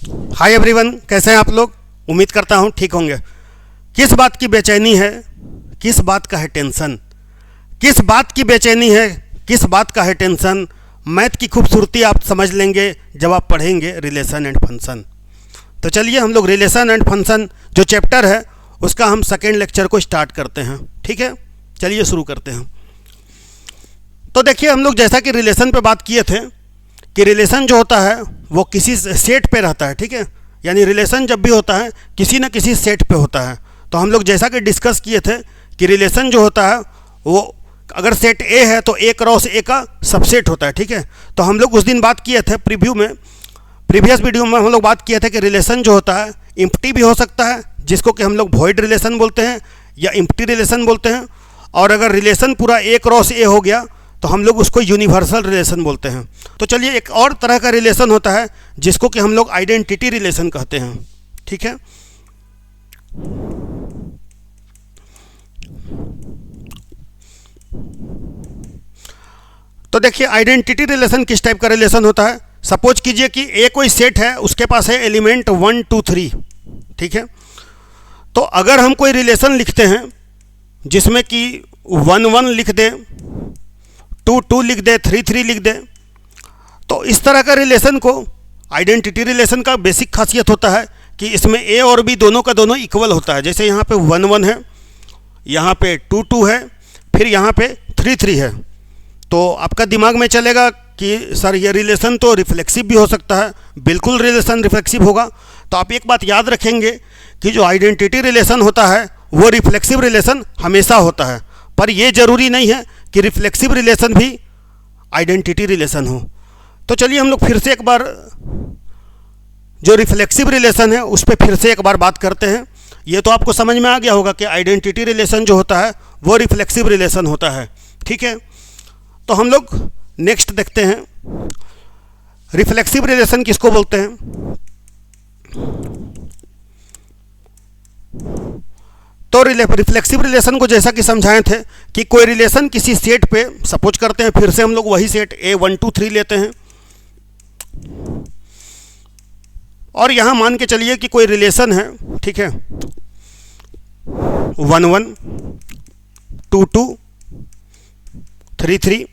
Hi everyone, कैसे हैं आप लोग। उम्मीद करता हूं ठीक होंगे। किस बात की बेचैनी है, किस बात का है टेंशन, किस बात की बेचैनी है, किस बात का है टेंशन। मैथ की खूबसूरती आप समझ लेंगे जब आप पढ़ेंगे रिलेशन एंड फंक्शन। तो चलिए हम लोग रिलेशन एंड फंक्शन जो चैप्टर है उसका हम सेकेंड लेक्चर को स्टार्ट करते हैं। ठीक है, चलिए शुरू करते हैं। तो देखिए, हम लोग जैसा कि रिलेशन पे बात किए थे कि रिलेशन जो होता है वो किसी सेट पे रहता है। ठीक है, यानी रिलेशन जब भी होता है किसी न किसी सेट पे होता है। तो हम लोग जैसा कि डिस्कस किए थे कि रिलेशन जो होता है वो अगर सेट ए है तो ए क्रॉस ए का सबसेट होता है। ठीक है, तो हम लोग उस दिन बात किए थे प्रीवियस वीडियो में हम लोग बात किए थे कि रिलेशन जो होता है इम्प्टी भी हो सकता है, जिसको कि हम लोग वॉइड रिलेशन बोलते हैं या इम्प्टी रिलेशन बोलते हैं। और अगर रिलेशन पूरा ए क्रॉस ए हो गया तो हम लोग उसको यूनिवर्सल रिलेशन बोलते हैं। तो चलिए, एक और तरह का रिलेशन होता है जिसको कि हम लोग आइडेंटिटी रिलेशन कहते हैं। ठीक है, तो देखिए आइडेंटिटी रिलेशन किस टाइप का रिलेशन होता है। सपोज कीजिए कि ए कोई सेट है, उसके पास है एलिमेंट 1 2 3। ठीक है, तो अगर हम कोई रिलेशन लिखते हैं जिसमें कि 1 1 लिख दे, 2 2 लिख दे, 3 3 लिख दे, तो इस तरह का रिलेशन को आइडेंटिटी रिलेशन का बेसिक खासियत होता है कि इसमें ए और बी दोनों का दोनों इक्वल होता है। जैसे यहाँ पे 1 1 है, यहाँ पे 2 2 है, फिर यहाँ पे 3 3 है। तो आपका दिमाग में चलेगा कि सर ये रिलेशन तो रिफ्लेक्सिव भी हो सकता है। बिल्कुल रिलेशन रिफ्लेक्सिव होगा। तो आप एक बात याद रखेंगे कि जो आइडेंटिटी रिलेशन होता है वो रिफ्लेक्सिव रिलेशन हमेशा होता है, पर ये ज़रूरी नहीं है कि रिफ्लेक्सिव रिलेशन भी आइडेंटिटी रिलेशन हो। तो चलिए हम लोग फिर से एक बार जो रिफ्लेक्सिव रिलेशन है उस पर फिर से एक बार बात करते हैं। ये तो आपको समझ में आ गया होगा कि आइडेंटिटी रिलेशन जो होता है वो रिफ्लेक्सिव रिलेशन होता है। ठीक है, तो हम लोग नेक्स्ट देखते हैं रिफ्लेक्सिव रिलेशन किसको बोलते हैं। तो रिफ्लेक्सिव रिलेशन को जैसा कि समझाए थे कि कोई रिलेशन किसी सेट पे सपोज करते हैं, फिर से हम लोग वही सेट ए 1 2 3 लेते हैं और यहाँ मान के चलिए कि कोई रिलेशन है। ठीक है, 1 1 2 2 3 3।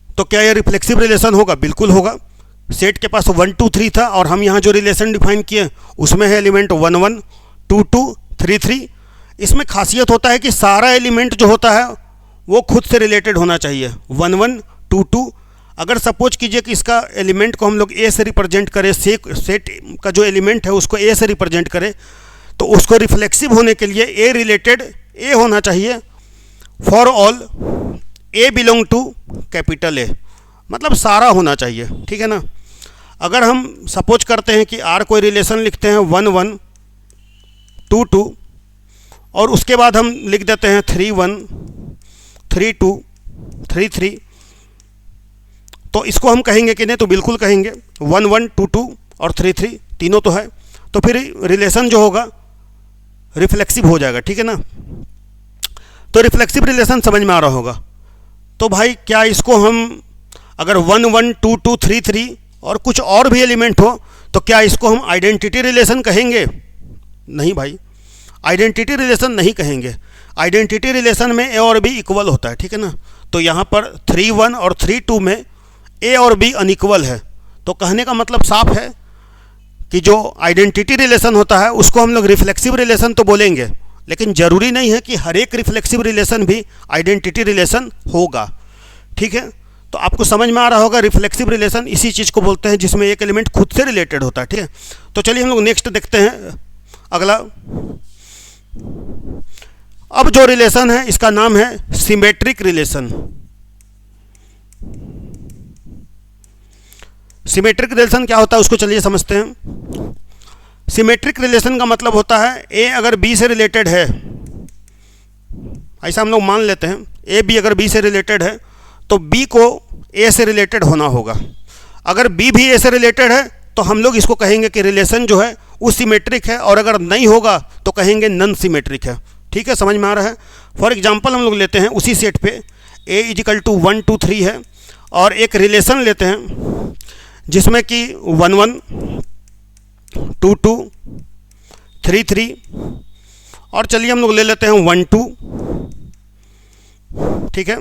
तो क्या यह रिफ्लेक्सिव रिलेशन होगा? बिल्कुल होगा। सेट के पास 1 2 3 था और हम यहाँ जो रिलेशन डिफाइन किए उसमें है एलिमेंट 1 1 2 2 3 3। इसमें खासियत होता है कि सारा एलिमेंट जो होता है वो खुद से रिलेटेड होना चाहिए। 1 1 2 2 अगर सपोज कीजिए कि इसका एलिमेंट को हम लोग ए से रिप्रेजेंट करें, सेट का जो एलिमेंट है उसको ए से रिप्रेजेंट करें, तो उसको रिफ्लेक्सिव होने के लिए ए रिलेटेड ए होना चाहिए for all A belong to capital A, मतलब सारा होना चाहिए। ठीक है ना। अगर हम सपोज करते हैं कि आर कोई रिलेशन लिखते हैं 1 1 2 2 और उसके बाद हम लिख देते हैं 3 1 3 2 3 3, तो इसको हम कहेंगे कि नहीं? तो बिल्कुल कहेंगे। 1 1 2 2 और 3 3 तीनों तो है, तो फिर रिलेशन जो होगा रिफ्लेक्सिव हो जाएगा। ठीक है ना। तो रिफ्लेक्सिव रिलेशन समझ में आ रहा होगा। तो भाई क्या इसको हम अगर 1 1 2 2 3 3 और कुछ और भी एलिमेंट हो तो क्या इसको हम आइडेंटिटी रिलेशन कहेंगे? नहीं भाई, आइडेंटिटी रिलेशन नहीं कहेंगे। आइडेंटिटी रिलेशन में ए और बी इक्वल होता है। ठीक है ना। तो यहाँ पर 3 1 और 3 2 में ए और बी अनइक्वल है। तो कहने का मतलब साफ है कि जो आइडेंटिटी रिलेशन होता है उसको हम लोग रिफ्लेक्सिव रिलेशन तो बोलेंगे, लेकिन ज़रूरी नहीं है कि हर एक रिफ्लेक्सिव रिलेशन भी आइडेंटिटी रिलेशन होगा। ठीक है, तो आपको समझ में आ रहा होगा रिफ्लेक्सिव रिलेशन इसी चीज़ को बोलते हैं जिसमें एक एलिमेंट खुद से रिलेटेड होता है। ठीक है, तो चलिए हम लोग नेक्स्ट देखते हैं अगला। अब जो रिलेशन है इसका नाम है सिमेट्रिक रिलेशन। सिमेट्रिक रिलेशन क्या होता है उसको चलिए समझते हैं। सिमेट्रिक रिलेशन का मतलब होता है ए अगर बी से रिलेटेड है, ऐसा हम लोग मान लेते हैं, ए बी अगर बी से रिलेटेड है तो बी को ए से रिलेटेड होना होगा। अगर बी भी ए से रिलेटेड है तो हम लोग इसको कहेंगे कि रिलेशन जो है वो सिमेट्रिक है, और अगर नहीं होगा तो कहेंगे नॉन सिमेट्रिक है। ठीक है, समझ में आ रहा है। फॉर एग्जांपल हम लोग लेते हैं उसी सेट पे ए इजिकल टू 1 2 3 है और एक रिलेशन लेते हैं जिसमें कि 1 1 2 2 3 3 और चलिए हम लोग ले लेते हैं 1 2, ठीक है,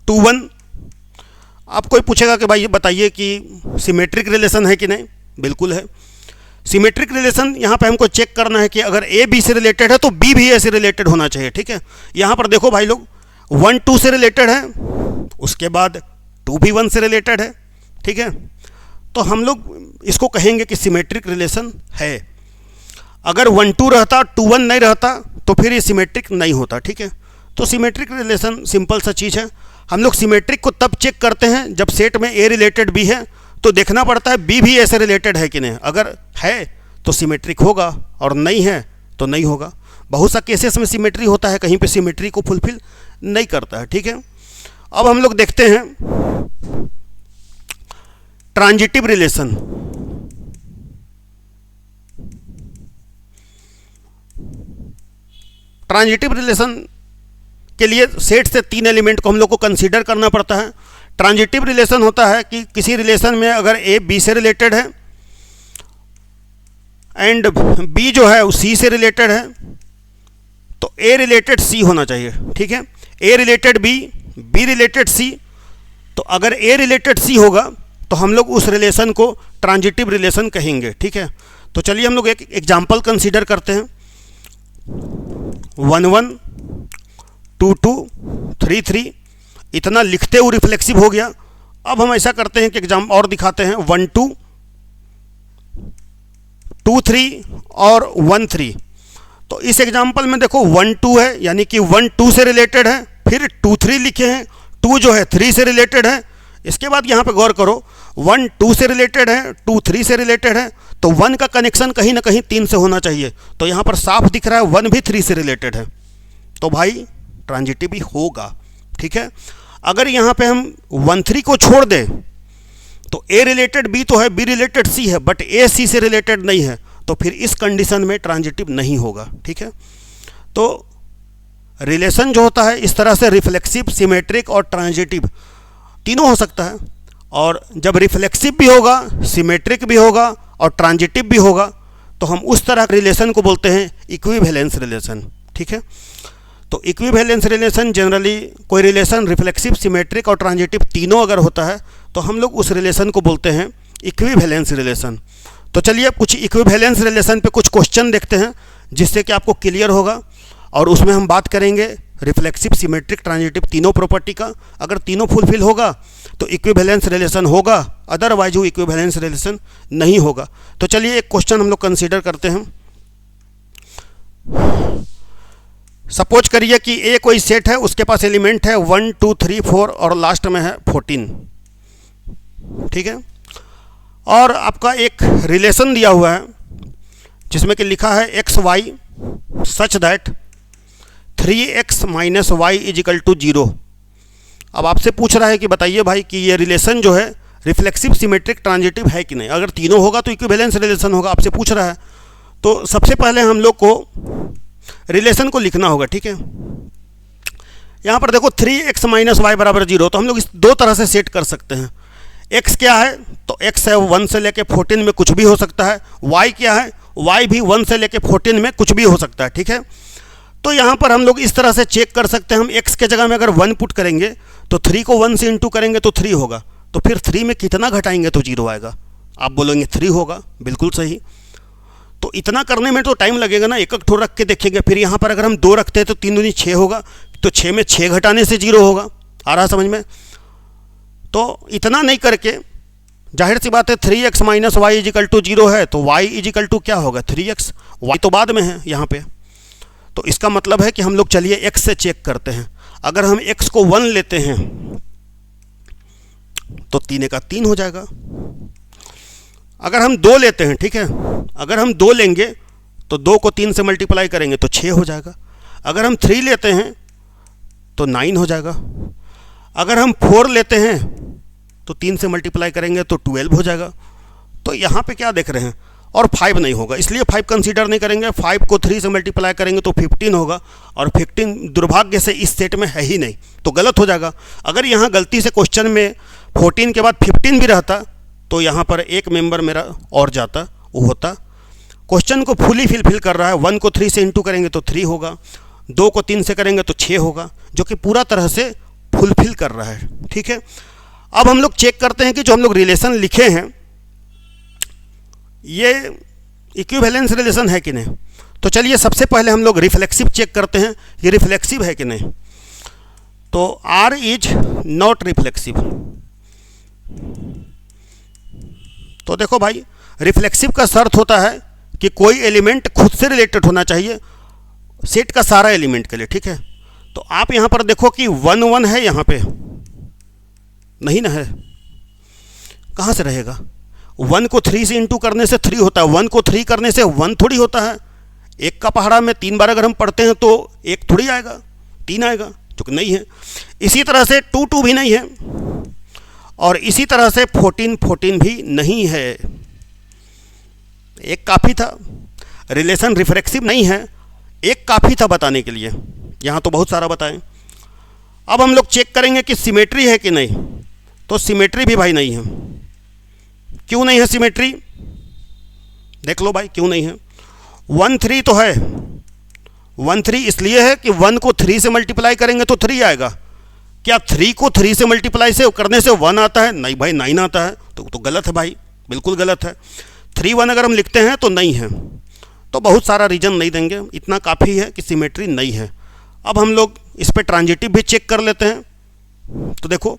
2 1। अब कोई पूछेगा कि भाई ये बताइए कि सिमेट्रिक रिलेशन है कि नहीं। बिल्कुल है। सिमेट्रिक रिलेशन यहाँ पे हमको चेक करना है कि अगर ए बी से रिलेटेड है तो बी भी ए से रिलेटेड होना चाहिए, ठीक है। यहाँ पर देखो भाई लोग 1 2 से रिलेटेड है, उसके बाद 2 भी 1 से रिलेटेड है, ठीक है। तो हम लोग इसको कहेंगे कि सिमेट्रिक रिलेशन है। अगर 1 2 रहता 2 1 नहीं रहता तो फिर ये सिमेट्रिक नहीं होता, ठीक है। तो सिमेट्रिक रिलेशन सिंपल सा चीज़ है। हम लोग सिमेट्रिक को तब चेक करते हैं जब सेट में ए रिलेटेड बी है तो देखना पड़ता है बी भी ए से रिलेटेड है कि नहीं। अगर है तो सिमेट्रिक होगा और नहीं है तो नहीं होगा। बहुत सा केसेस में सिमेट्री होता है, कहीं पे सिमेट्री को फुलफिल नहीं करता है, ठीक है। अब हम लोग देखते हैं ट्रांजिटिव रिलेशन। ट्रांजिटिव रिलेशन के लिए सेट से 3 एलिमेंट को हम लोग को कंसीडर करना पड़ता है। ट्रांजिटिव रिलेशन होता है कि किसी रिलेशन में अगर ए बी से रिलेटेड है एंड बी जो है वो सी से रिलेटेड है तो ए रिलेटेड सी होना चाहिए, ठीक है। ए रिलेटेड बी, बी रिलेटेड सी। तो अगर ए रिलेटेड सी होगा तो हम लोग उस रिलेशन को ट्रांजिटिव रिलेशन कहेंगे, ठीक है। तो चलिए हम लोग एक एग्जाम्पल कंसीडर करते हैं। 1 1 2 2 3 3 इतना लिखते हुए रिफ्लेक्सिव हो गया। अब हम ऐसा करते हैं कि एग्जाम और दिखाते हैं 1 2 2 3 और 1 3। तो इस एग्जाम्पल में देखो 1 2 है यानी कि 1 2 से रिलेटेड है, फिर 2 3 लिखे हैं, 2 जो है 3 से रिलेटेड है। इसके बाद यहाँ पे गौर करो 1 2 से रिलेटेड है, 2 3 से रिलेटेड है, तो 1 का कनेक्शन कहीं ना कहीं 3 से होना चाहिए। तो यहाँ पर साफ दिख रहा है 1 भी 3 से रिलेटेड है, तो भाई ट्रांजिटिव ही होगा, ठीक है। अगर यहाँ पे हम 1 3 को छोड़ दें तो ए रिलेटेड बी तो है, बी रिलेटेड सी है, बट ए सी से रिलेटेड नहीं है, तो फिर इस कंडीशन में ट्रांजिटिव नहीं होगा, ठीक है। तो रिलेशन जो होता है इस तरह से रिफ्लेक्सिव, सिमेट्रिक और ट्रांजिटिव तीनों हो सकता है। और जब रिफ्लेक्सिव भी होगा, सिमेट्रिक भी होगा और ट्रांजिटिव भी होगा तो हम उस तरह के रिलेशन को बोलते हैं इक्विवेलेंस रिलेशन, ठीक है। तो इक्विवेलेंस रिलेशन जनरली कोई रिलेशन रिफ्लेक्सिव, सिमेट्रिक और ट्रांजिटिव तीनों अगर होता है तो हम लोग उस रिलेशन को बोलते हैं इक्विवेलेंस रिलेशन। तो चलिए कुछ इक्विवेलेंस रिलेशन पे कुछ क्वेश्चन देखते हैं जिससे कि आपको क्लियर होगा। और उसमें हम बात करेंगे रिफ्लेक्सिव, सिमेट्रिक, ट्रांजिटिव तीनों प्रॉपर्टी का। अगर तीनों फुलफिल होगा तो इक्विवेलेंस रिलेशन होगा, अदरवाइज वो इक्विवेलेंस रिलेशन नहीं होगा। तो चलिए एक क्वेश्चन हम लोग कंसीडर करते हैं। सपोज करिए कि ए कोई सेट है, उसके पास एलिमेंट है 1 2 3 4 और लास्ट में है 14, ठीक है। और आपका एक रिलेशन दिया हुआ है जिसमें कि लिखा है x y such that 3x minus y is equal to 0। अब आपसे पूछ रहा है कि बताइए भाई कि ये रिलेशन जो है रिफ्लेक्सिव, सिमेट्रिक, ट्रांजिटिव है कि नहीं। अगर तीनों होगा तो इक्विवेलेंस रिलेशन होगा, आपसे पूछ रहा है। तो सबसे पहले हम लोग को रिलेशन को लिखना होगा, ठीक है। यहाँ पर देखो 3x माइनस वाई बराबर 0, तो हम लोग इस दो तरह से सेट कर सकते हैं। x क्या है तो x है 1 से लेके 14 में कुछ भी हो सकता है। y क्या है, y भी 1 से लेके 14 में कुछ भी हो सकता है, ठीक है। तो यहाँ पर हम लोग इस तरह से चेक कर सकते हैं। हम x के जगह में अगर 1 पुट करेंगे तो 3 को 1 से इंटू करेंगे तो 3 होगा, तो फिर 3 में कितना घटाएंगे तो 0 आएगा। आप बोलेंगे 3 होगा, बिल्कुल सही। तो इतना करने में तो टाइम लगेगा ना, एक एक ठो रख के देखेंगे। फिर यहाँ पर अगर हम 2 रखते हैं तो 3 दूनी 6 होगा, तो 6 में 6 घटाने से 0 होगा। आ रहा समझ में। तो इतना नहीं करके जाहिर सी बात है 3x minus y is equal to 0 है, तो y इज इक्वल टू क्या होगा 3x, y तो बाद में है यहाँ पे। तो इसका मतलब है कि हम लोग चलिए x से चेक करते हैं। अगर हम x को 1 लेते हैं तो 3 का 3 हो जाएगा। अगर हम 2 लेते हैं, ठीक है, अगर हम 2 लेंगे तो 2 को 3 से मल्टीप्लाई करेंगे तो 6 हो जाएगा। अगर हम 3 लेते हैं तो 9 हो जाएगा। अगर हम 4 लेते हैं तो 3 से मल्टीप्लाई करेंगे तो 12 हो जाएगा। तो यहाँ पे क्या देख रहे हैं, और 5 नहीं होगा, इसलिए 5 कंसीडर नहीं करेंगे। 5 को 3 से मल्टीप्लाई करेंगे तो 15 होगा, और 15 दुर्भाग्य से इस सेट में है ही नहीं, तो गलत हो जाएगा। अगर यहाँ गलती से क्वेश्चन में 14 के बाद 15 भी रहता तो यहाँ पर एक मेंबर मेरा और जाता, वो होता क्वेश्चन को फुली फिलफिल कर रहा है। 1 को 3 से इंटू करेंगे तो 3 होगा, 2 को 3 से करेंगे तो 6 होगा, जो कि पूरा तरह से फुलफिल कर रहा है। ठीक है, अब हम लोग चेक करते हैं कि जो हम लोग रिलेशन लिखे हैं ये इक्विवेलेंस रिलेशन है कि नहीं। तो चलिए सबसे पहले हम लोग रिफ्लेक्सिव चेक करते हैं, ये रिफ्लेक्सिव है कि नहीं। तो R इज नॉट रिफ्लेक्सिव। तो देखो भाई, रिफ्लेक्सिव का शर्त होता है कि कोई एलिमेंट खुद से रिलेटेड होना चाहिए सेट का सारा एलिमेंट के लिए। ठीक है, तो आप यहां पर देखो कि 1 1 है, यहां पे नहीं ना है, कहां से रहेगा। 1 को 3 से इंटू करने से 3 होता है, 1 को 3 करने से 1 थोड़ी होता है। एक का पहाड़ा में 3 बार अगर हम पढ़ते हैं तो 1 थोड़ी आएगा, 3 आएगा, जो कि नहीं है। इसी तरह से 2 2 भी नहीं है, और इसी तरह से 14 14 भी नहीं है। एक काफ़ी था, रिलेशन रिफ्लेक्सिव नहीं है, एक काफ़ी था बताने के लिए, यहाँ तो बहुत सारा बताएं। अब हम लोग चेक करेंगे कि सिमेट्री है कि नहीं। तो सिमेट्री भी भाई नहीं है। क्यों नहीं है सिमेट्री, देख लो भाई क्यों नहीं है। 1 3 तो है, 1 3 इसलिए है कि 1 को 3 से मल्टीप्लाई करेंगे तो 3 आएगा। क्या 3 को 3 से मल्टीप्लाई से करने से 1 आता है? नहीं भाई, 9 आता है। तो गलत है भाई, बिल्कुल गलत है। 3 1 अगर हम लिखते हैं तो नहीं है। तो बहुत सारा रीजन नहीं देंगे, इतना काफ़ी है कि सिमेट्री नहीं है। अब हम लोग इस पर ट्रांजिटिव भी चेक कर लेते हैं। तो देखो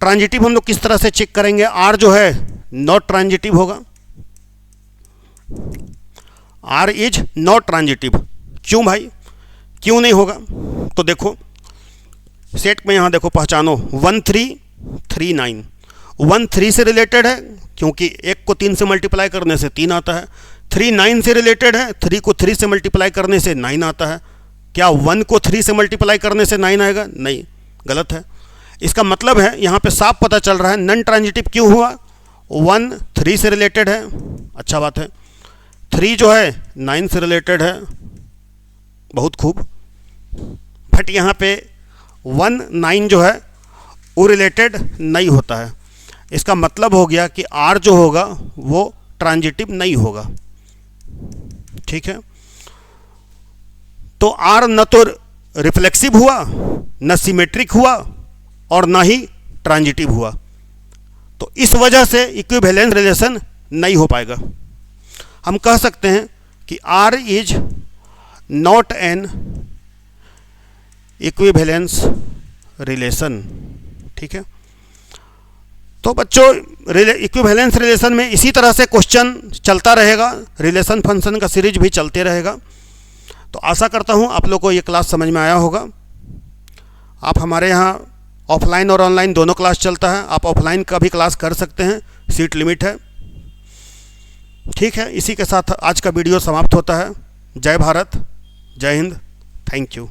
ट्रांजिटिव हम लोग किस तरह से चेक करेंगे। आर जो है नॉट ट्रांजिटिव होगा, आर इज नॉट ट्रांजिटिव। क्यों भाई, क्यों नहीं होगा। तो देखो सेट में यहाँ देखो पहचानो, 1 3 3 9। 1 3 से रिलेटेड है क्योंकि 1 को 3 से मल्टीप्लाई करने से 3 आता है। 3 9 से रिलेटेड है, 3 को 3 से मल्टीप्लाई करने से 9 आता है। क्या 1 को 3 से मल्टीप्लाई करने से 9 आएगा? नहीं, गलत है। इसका मतलब है यहाँ पे साफ पता चल रहा है नॉन ट्रांजिटिव क्यों हुआ। 1 3 से रिलेटेड है, अच्छा बात है। 3 जो है 9 से रिलेटेड है, बहुत खूब। बट यहाँ पे 1 9 जो है वो रिलेटेड नहीं होता है। इसका मतलब हो गया कि R जो होगा वो ट्रांजिटिव नहीं होगा। ठीक है, तो R न तो रिफ्लेक्सिव हुआ, न सिमेट्रिक हुआ, और न ही ट्रांजिटिव हुआ। तो इस वजह से इक्विवेलेंस रिलेशन नहीं हो पाएगा। हम कह सकते हैं कि R is not an equivalence relation. ठीक है, तो बच्चों इक्विवेलेंस रिलेशन में इसी तरह से क्वेश्चन चलता रहेगा, रिलेशन फंक्शन का सीरीज भी चलते रहेगा। तो आशा करता हूँ आप लोग को ये क्लास समझ में आया होगा। आप हमारे यहाँ ऑफलाइन और ऑनलाइन दोनों क्लास चलता है, आप ऑफलाइन का भी क्लास कर सकते हैं, सीट लिमिट है। ठीक है, इसी के साथ आज का वीडियो समाप्त होता है। जय भारत, जय हिंद, थैंक यू।